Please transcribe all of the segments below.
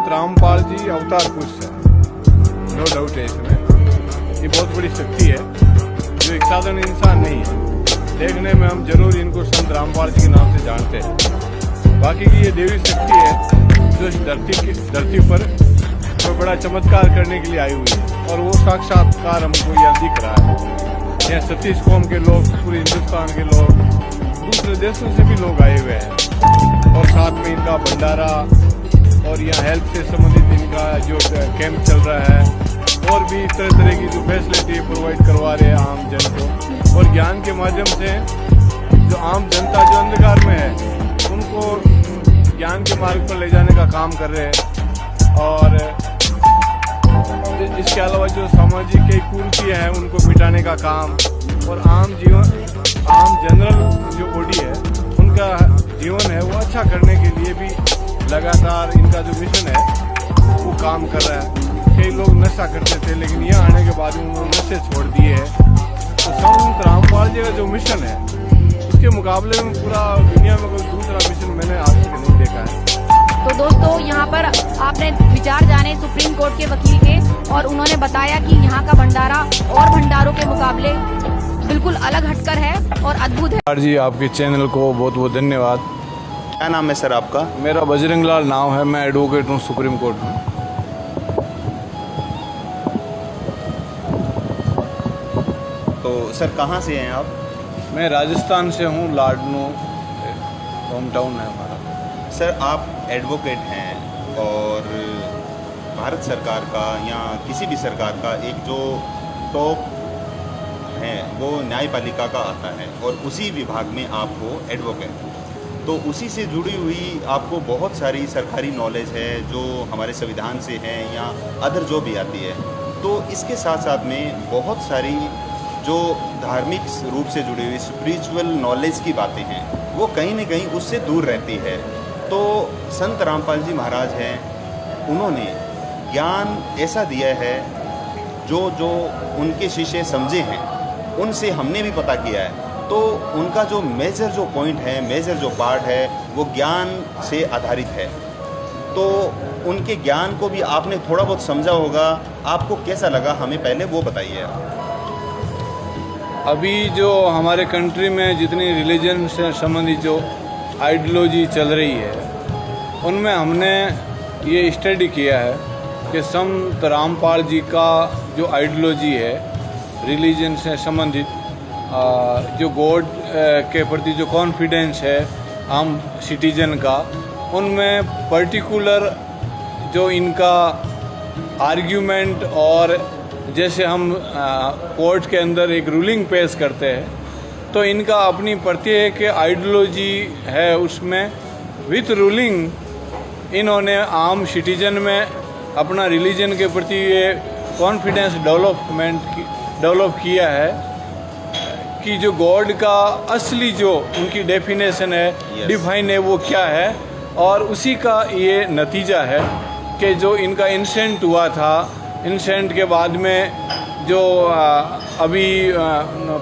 संत रामपाल जी अवतार पुरुष है, नो डाउट है इसमें। ये बहुत बड़ी शक्ति है जो एक साधारण इंसान नहीं है। देखने में हम जरूर इनको संत रामपाल जी के नाम से जानते हैं। बाकी की ये देवी शक्ति है जो इस धरती पर कोई बड़ा चमत्कार करने के लिए आई हुई है, और वो साक्षात्कार हमको यहाँ दिख रहा है। यहाँ सतीश कौम के लोग, पूरे हिंदुस्तान के लोग, दूसरे देशों से भी लोग आए हुए हैं, और साथ में इनका भंडारा और यहाँ हेल्थ से संबंधित इनका जो कैंप चल रहा है, और भी तरह तरह की जो फैसिलिटी प्रोवाइड करवा रहे हैं आम जन को, और ज्ञान के माध्यम से जो आम जनता जो अंधकार में है उनको ज्ञान के मार्ग पर ले जाने का काम कर रहे हैं। और इसके अलावा जो सामाजिक कई कुरीतियां हैं उनको मिटाने का काम, और आम जनरल जो बॉडी है उनका जीवन है वो अच्छा करने के लिए भी लगातार इनका जो मिशन है वो काम कर रहा है। कई लोग नशा करते थे लेकिन यहाँ आने के बाद उन्होंने नशे छोड़ दिए हैं। तो संत रामपाल जी का जो मिशन है उसके मुकाबले में पूरा दुनिया में कोई दूसरा मिशन मैंने आज तक नहीं देखा है। तो दोस्तों, यहाँ पर आपने विचार जाने सुप्रीम कोर्ट के वकील के, और उन्होंने बताया कि यहाँ का भंडारा और भंडारों के मुकाबले बिल्कुल अलग हटकर है और अद्भुत है। जी, आपके चैनल को बहुत बहुत धन्यवाद। क्या नाम है सर आपका? मेरा बजरंग लाल नाम है, मैं एडवोकेट हूँ सुप्रीम कोर्ट में। तो सर कहाँ से हैं आप? मैं राजस्थान से हूँ, लाडनू होम टाउन है हमारा। सर आप एडवोकेट हैं और भारत सरकार का या किसी भी सरकार का एक जो टॉप है वो न्यायपालिका का आता है, और उसी विभाग में आप हो एडवोकेट। तो उसी से जुड़ी हुई आपको बहुत सारी सरकारी नॉलेज है जो हमारे संविधान से है या अदर जो भी आती है। तो इसके साथ साथ में बहुत सारी जो धार्मिक रूप से जुड़ी हुई स्पिरिचुअल नॉलेज की बातें हैं वो कहीं न कहीं उससे दूर रहती है। तो संत रामपाल जी महाराज हैं, उन्होंने ज्ञान ऐसा दिया है जो उनके शिष्य समझे हैं उनसे हमने भी पता किया है। तो उनका जो मेजर जो पॉइंट है, मेजर जो पार्ट है वो ज्ञान से आधारित है। तो उनके ज्ञान को भी आपने थोड़ा बहुत समझा होगा, आपको कैसा लगा हमें पहले वो बताइए। अभी जो हमारे कंट्री में जितनी रिलीजन से संबंधित जो आइडियोलॉजी चल रही है उनमें हमने ये स्टडी किया है कि संत रामपाल जी का जो आइडियोलॉजी है रिलीजन से संबंधित, जो गॉड के प्रति जो कॉन्फिडेंस है आम सिटीजन का, उनमें पर्टिकुलर जो इनका आर्ग्यूमेंट, और जैसे हम कोर्ट के अंदर एक रूलिंग पेश करते हैं तो इनका अपनी प्रत्येक आइडियोलॉजी है, उसमें विथ रूलिंग इन्होंने आम सिटीजन में अपना रिलीजन के प्रति ये कॉन्फिडेंस डेवलप किया है कि जो गॉड का असली जो उनकी डेफिनेशन है, डिफाइन है, वो क्या है। और उसी का ये नतीजा है कि जो इनका इंसेंट हुआ था, इंसेंट के बाद में जो अभी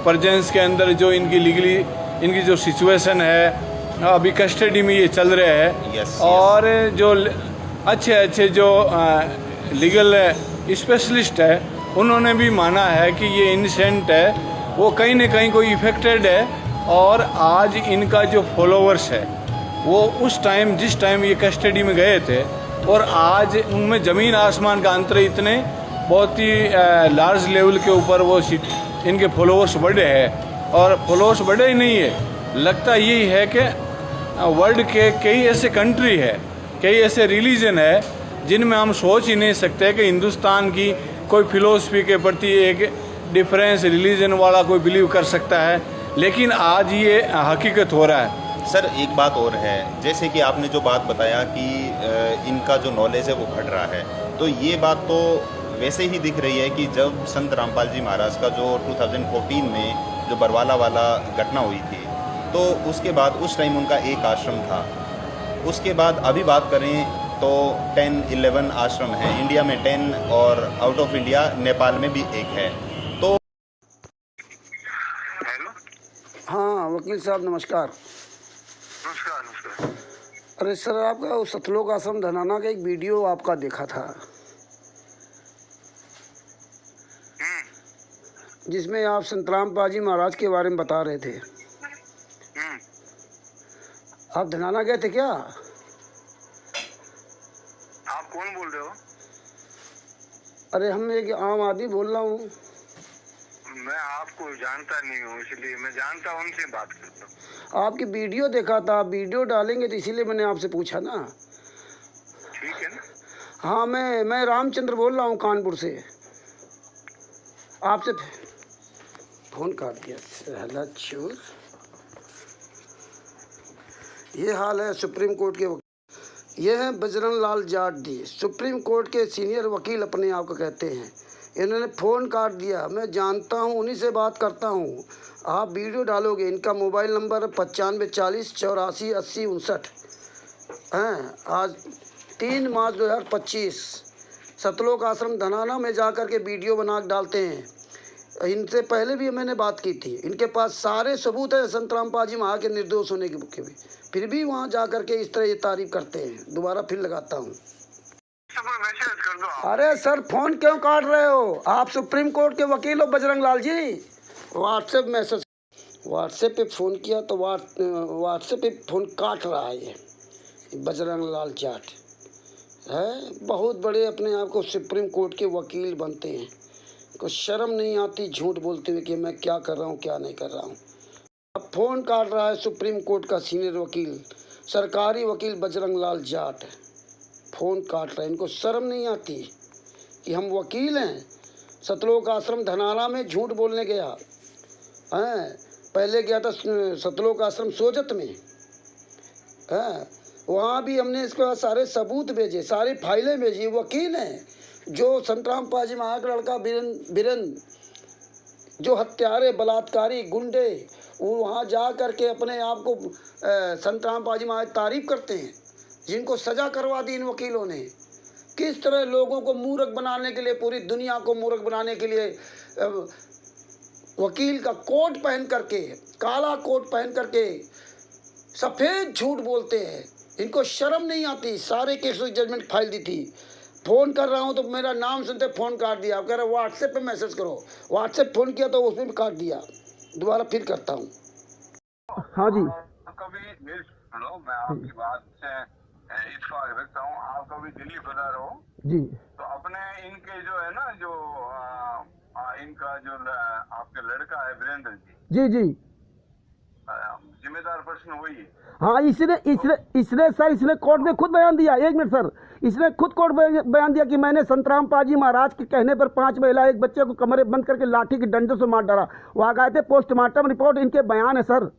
प्रेजेंस के अंदर जो इनकी लीगली इनकी जो सिचुएशन है, अभी कस्टडी में ये चल रहे हैं। और जो अच्छे जो लीगल स्पेशलिस्ट है उन्होंने भी माना है कि ये इनसेंट है, वो कहीं न कहीं कोई इफेक्टेड है। और आज इनका जो फॉलोवर्स है वो उस टाइम जिस टाइम ये कस्टडी में गए थे और आज उनमें ज़मीन आसमान का अंतर, इतने बहुत ही लार्ज लेवल के ऊपर वो इनके फॉलोवर्स बढ़े हैं। और फॉलोवर्स बढ़े ही नहीं है, लगता यही है कि वर्ल्ड के कई ऐसे कंट्री है, कई ऐसे रिलीजन है जिनमें हम सोच ही नहीं सकते कि हिंदुस्तान की कोई फिलोसफी के प्रति एक डिफरेंस रिलीजन वाला कोई बिलीव कर सकता है, लेकिन आज ये हकीकत हो रहा है। सर एक बात और है, जैसे कि आपने जो बात बताया कि इनका जो नॉलेज है वो घट रहा है, तो ये बात तो वैसे ही दिख रही है कि जब संत रामपाल जी महाराज का जो 2014 में जो बरवाला वाला घटना हुई थी, तो उसके बाद उस टाइम उनका एक आश्रम था। उसके बाद अभी बात करें तो 10-11 आश्रम हैं इंडिया में, 10 और आउट ऑफ इंडिया नेपाल में भी एक है। तो हाँ वकील साहब नमस्कार। नमस्कार। अरे सर, आपका वो सतलोक आश्रम धनाना का एक वीडियो आपका देखा था, जिसमें आप संतराम पाजी महाराज के बारे में बता रहे थे। आप धनाना गए थे क्या? आप कौन बोल रहे हो? अरे हम एक आम आदमी बोल रहा हूँ। मैं आपको जानता नहीं हूँ, इसलिए मैं जानता हूँ उनसे बात करता हूँ। आपकी वीडियो देखा था, आप वीडियो डालेंगे तो इसीलिए मैंने आपसे पूछा ना। ठीक है ना? हाँ, मैं रामचंद्र बोल रहा हूँ कानपुर से। आपसे फ़ोन काट दिया साला चोर। ये हाल है सुप्रीम कोर्ट के वकील। ये हैं बजरंग लाल जाट जी, सुप्रीम कोर्ट के सीनियर वकील अपने आप को कहते हैं। इन्होंने फ़ोन काट दिया। मैं जानता हूँ, उन्हीं से बात करता हूँ। आप वीडियो डालोगे। इनका मोबाइल नंबर 95 40 84 80 59 हैं। आज 3 मार्च 2025 सतलोक आश्रम धनाना में जा कर के वीडियो बना डालते हैं। इनसे पहले भी मैंने बात की थी। इनके पास सारे सबूत है संतराम पाजी महा के निर्दोष होने के भी, फिर भी वहाँ जा कर के इस तरह ये तारीफ करते हैं। दोबारा फिर लगाता हूँ। मैसेज कर दो आप। अरे सर, फ़ोन क्यों काट रहे हो? आप सुप्रीम कोर्ट के वकील हो Bajrang Lal ji. WhatsApp message, WhatsApp पे फ़ोन किया तो व्हाट्सएप पे फ़ोन काट रहा है। ये बजरंग लाल जाट है, बहुत बड़े अपने आप को सुप्रीम कोर्ट के वकील बनते हैं। को शर्म नहीं आती झूठ बोलते हुए कि मैं क्या कर रहा हूँ क्या नहीं कर रहा हूँ। अब फ़ोन काट रहा है सुप्रीम कोर्ट का सीनियर वकील, सरकारी वकील बजरंग लाल जाट फ़ोन काट रहे हैं। इनको शर्म नहीं आती कि हम वकील हैं। सतलोक आश्रम धनाना में झूठ बोलने गया हैं। पहले गया था सतलोक आश्रम सोजत में हैं। वहाँ भी हमने इसके सारे सबूत भेजे, सारी फाइलें भेजी। वकील हैं जो संतराम पाजी महा का लड़का बीरेन जो हत्यारे, बलात्कारी, गुंडे, वो वहाँ जा कर के अपने आप को संतराम पाजी महा की तारीफ करते हैं, जिनको सज़ा करवा दी इन वकीलों ने। किस तरह लोगों को मूर्ख बनाने के लिए, पूरी दुनिया को मूर्ख बनाने के लिए वकील का कोट पहन करके, काला कोट पहन करके सफ़ेद झूठ बोलते हैं। इनको शर्म नहीं आती। सारे केस की जजमेंट फाइल दी थी। फ़ोन कर रहा हूँ तो मेरा नाम सुनते फ़ोन काट दिया। आप कह रहे व्हाट्सएप पे मैसेज करो। व्हाट्सएप फ़ोन किया तो उसमें भी काट दिया। दोबारा फिर करता हूँ। हाँ जी, कभी मेरी सुनो, मैं आपकी बात से इत्तेफाक रखता हूँ। आप कभी दिल्ली पधारो हो जी तो अपने इनके जो है ना, जो इनका जो आपके लड़का है वीरेंद्र जी, जी जी जिम्मेदार पर्सन वही है। हाँ, इसने कोर्ट में खुद बयान दिया। 1 मिनट सर, इसने खुद कोर्ट में बयान दिया कि मैंने संतराम पाजी महाराज के कहने पर 5 महिला एक बच्चे को कमरे बंद करके लाठी की डंडों से मार डाला। वहाँ गए थे, पोस्टमार्टम रिपोर्ट इनके बयान है सर।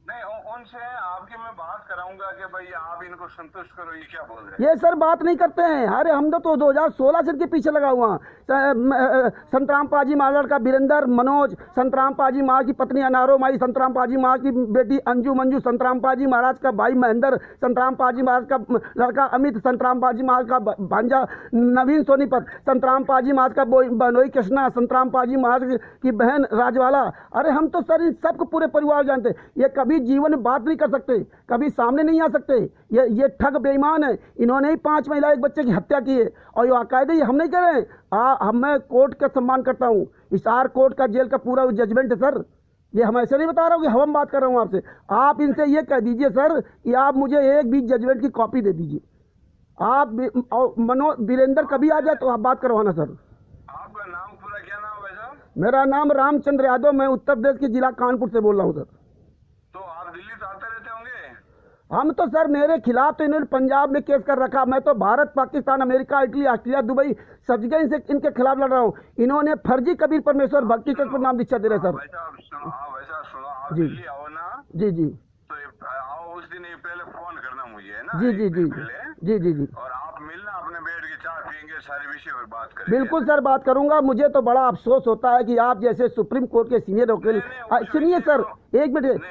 नहीं, उनसे आपकी मैं बात कराऊंगा कि भाई आप इनको संतुष्ट करो। ये क्या बोल रहे हैं? ये सर बात नहीं करते हैं। अरे हम तो 2016 से इनके पीछे लगा हुआ। संतराम पाजी महाराज का वीरेंद्र, मनोज, संतराम पाजी महाराज की पत्नी अनारो माई, संतराम पाजी महाराज की बेटी अंजू मंजू, संतराम पाजी महाराज का भाई महेंद्र, संतराम पाजी महाराज का लड़का अमित, संतराम पाजी महाराज का भांजा नवीन सोनीपत, संतराम पाजी महाराज का बनोई कृष्णा, संतराम पाजी महाराज की बहन राजवाला। अरे हम तो सर इन सबको पूरे परिवार जानते। ये कभी जीवन में बात नहीं कर सकते, कभी सामने नहीं आ सकते। ये ठग बेईमान है। इन्होंने ही 5 महिला एक बच्चे की हत्या की है और ये बाकायदे हम नहीं कर रहे हैं। मैं कोर्ट का सम्मान करता हूँ। हिसार कोर्ट का जेल का पूरा जजमेंट है सर। ये हम ऐसे नहीं बता रहा हूँ कि हम बात कर रहा हूँ आपसे। आप इनसे ये कह दीजिए सर कि आप मुझे एक भी जजमेंट की कॉपी दे दीजिए। आप वीरेंद्र कभी आ जाए तो आप बात करवाना सर। आपका नाम पूरा क्या नाम है सर? मेरा नाम रामचंद्र यादव, मैं उत्तर प्रदेश के जिला कानपुर से बोल रहा हूँ सर। तो आप दिल्ली तो आते रहते होंगे? हम तो सर, मेरे खिलाफ तो इन्होंने पंजाब में केस कर रखा। मैं तो Bharat, Pakistan, America, Italy, Australia, Dubai सब जगह इनसे इनके खिलाफ लड़ रहा हूँ। इन्होंने फर्जी कबीर परमेश्वर भक्ति चक्र पर नाम दीक्षा दे रहे सर। वैसा सुनो, आप जी। दिल्ली आओ ना, जी जी तो आओ उस दिन, ये पहले फोन करना मुझे, है ना? जी जी जी पहले जी जी जी और आप मिलना, अपने बैठ के चाय पियेंगे, सारे विषय पर बात करेंगे। बिल्कुल सर, बात करूंगा। मुझे तो बड़ा अफसोस होता है कि आप जैसे सुप्रीम कोर्ट के सीनियर वकील, सुनिए सर 1 मिनट,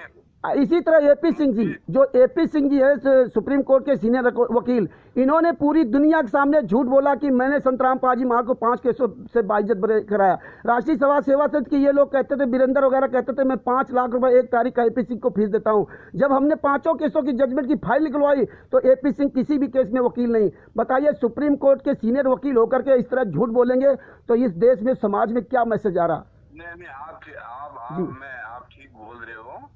इसी तरह एपी सिंह जी, जो एपी सिंह जी है सुप्रीम कोर्ट के सीनियर वकील, इन्होंने पूरी दुनिया के सामने झूठ बोला कि मैंने संतराम पाजी माँ को 5 केसों से बाइज्जत बरी कराया। राष्ट्रीय सभा सेवा समिति के ये लोग कहते थे, वीरेंद्र वगैरह कहते थे मैं 5 लाख रुपए एक तारीख का एपी सिंह को फीस देता हूँ। जब हमने 5 केसों की जजमेंट की फाइल निकलवाई तो एपी सिंह किसी भी केस में वकील नहीं। बताइए, सुप्रीम कोर्ट के सीनियर वकील होकर के इस तरह झूठ बोलेंगे तो इस देश में, समाज में क्या मैसेज आ रहा? नहीं, आप ठीक बोल रहे हो।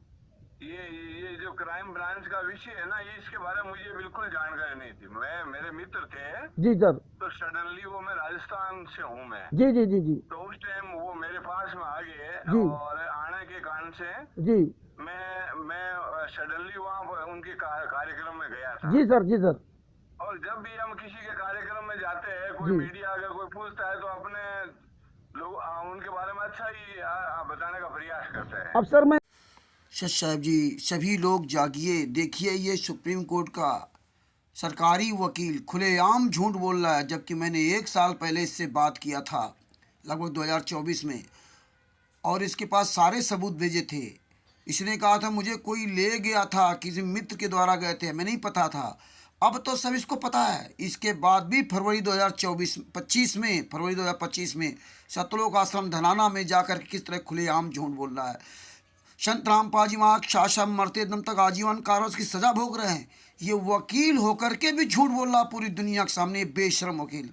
ये जो क्राइम ब्रांच का विषय है ना, ये इसके बारे में मुझे बिल्कुल जानकारी नहीं थी। मेरे मित्र थे जी सर, तो सडनली वो, मैं राजस्थान से हूँ मैं, जी जी जी जी, तो उस टाइम वो मेरे पास में आ गए जी, और आने के कारण से जी, मैं सडनली वहाँ उनके कार्यक्रम में गया था। जी सर, जी सर। और जब भी हम किसी के कार्यक्रम में जाते हैं, कोई जी। मीडिया अगर कोई पूछता है तो अपने लोग उनके बारे में अच्छा ही बताने का प्रयास करते हैं। अब सर मैं सच साहब जी, सभी लोग जागिए, देखिए ये सुप्रीम कोर्ट का सरकारी वकील खुलेआम झूठ बोल रहा है, जबकि मैंने 1 साल पहले इससे बात किया था, लगभग 2024 में, और इसके पास सारे सबूत भेजे थे। इसने कहा था मुझे कोई ले गया था, किसी मित्र के द्वारा गए थे, हमें नहीं पता था। अब तो सब इसको पता है। इसके बाद भी फरवरी 2025 में सतलोक आश्रम धनाना में जाकर किस तरह खुलेआम झूठ बोल रहा है। संत रामपाल जी महाराज शासन मरते दम तक आजीवन कारावास की सजा भोग रहे हैं। ये वकील होकर के भी झूठ बोल रहा पूरी दुनिया के सामने, बेशर्म वकील।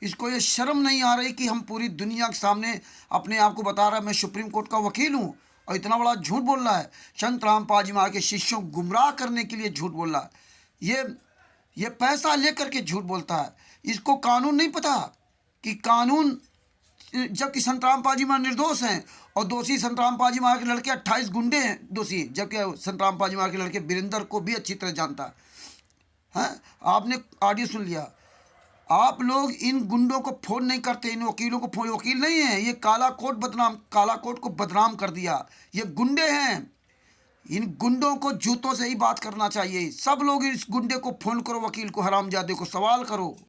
इसको ये शर्म नहीं आ रही कि हम पूरी दुनिया के सामने अपने आप को बता रहा है मैं सुप्रीम कोर्ट का वकील हूँ, और इतना बड़ा झूठ बोल रहा है। संत रामपाल जी महाराज के शिष्यों को गुमराह करने के लिए झूठ बोल रहा है। ये पैसा लेकर के झूठ बोलता है। इसको कानून नहीं पता कि कानून, जबकि संत रामपाल जी महाराज निर्दोष हैं और दोषी संत रामपाल जी महाराज के लड़के 28 गुंडे हैं दोषी, जबकि संत रामपाल जी महाराज के लड़के वीरेंद्र को भी अच्छी तरह जानता है। आपने ऑडियो सुन लिया। आप लोग इन गुंडों को फोन नहीं करते, इन वकीलों को फोन, वकील नहीं है ये, काला कोट को बदनाम कर दिया। ये गुंडे हैं। इन गुंडों को जूतों से ही बात करना चाहिए। सब लोग इस गुंडे को फोन करो, वकील को, हरामजादे को सवाल करो।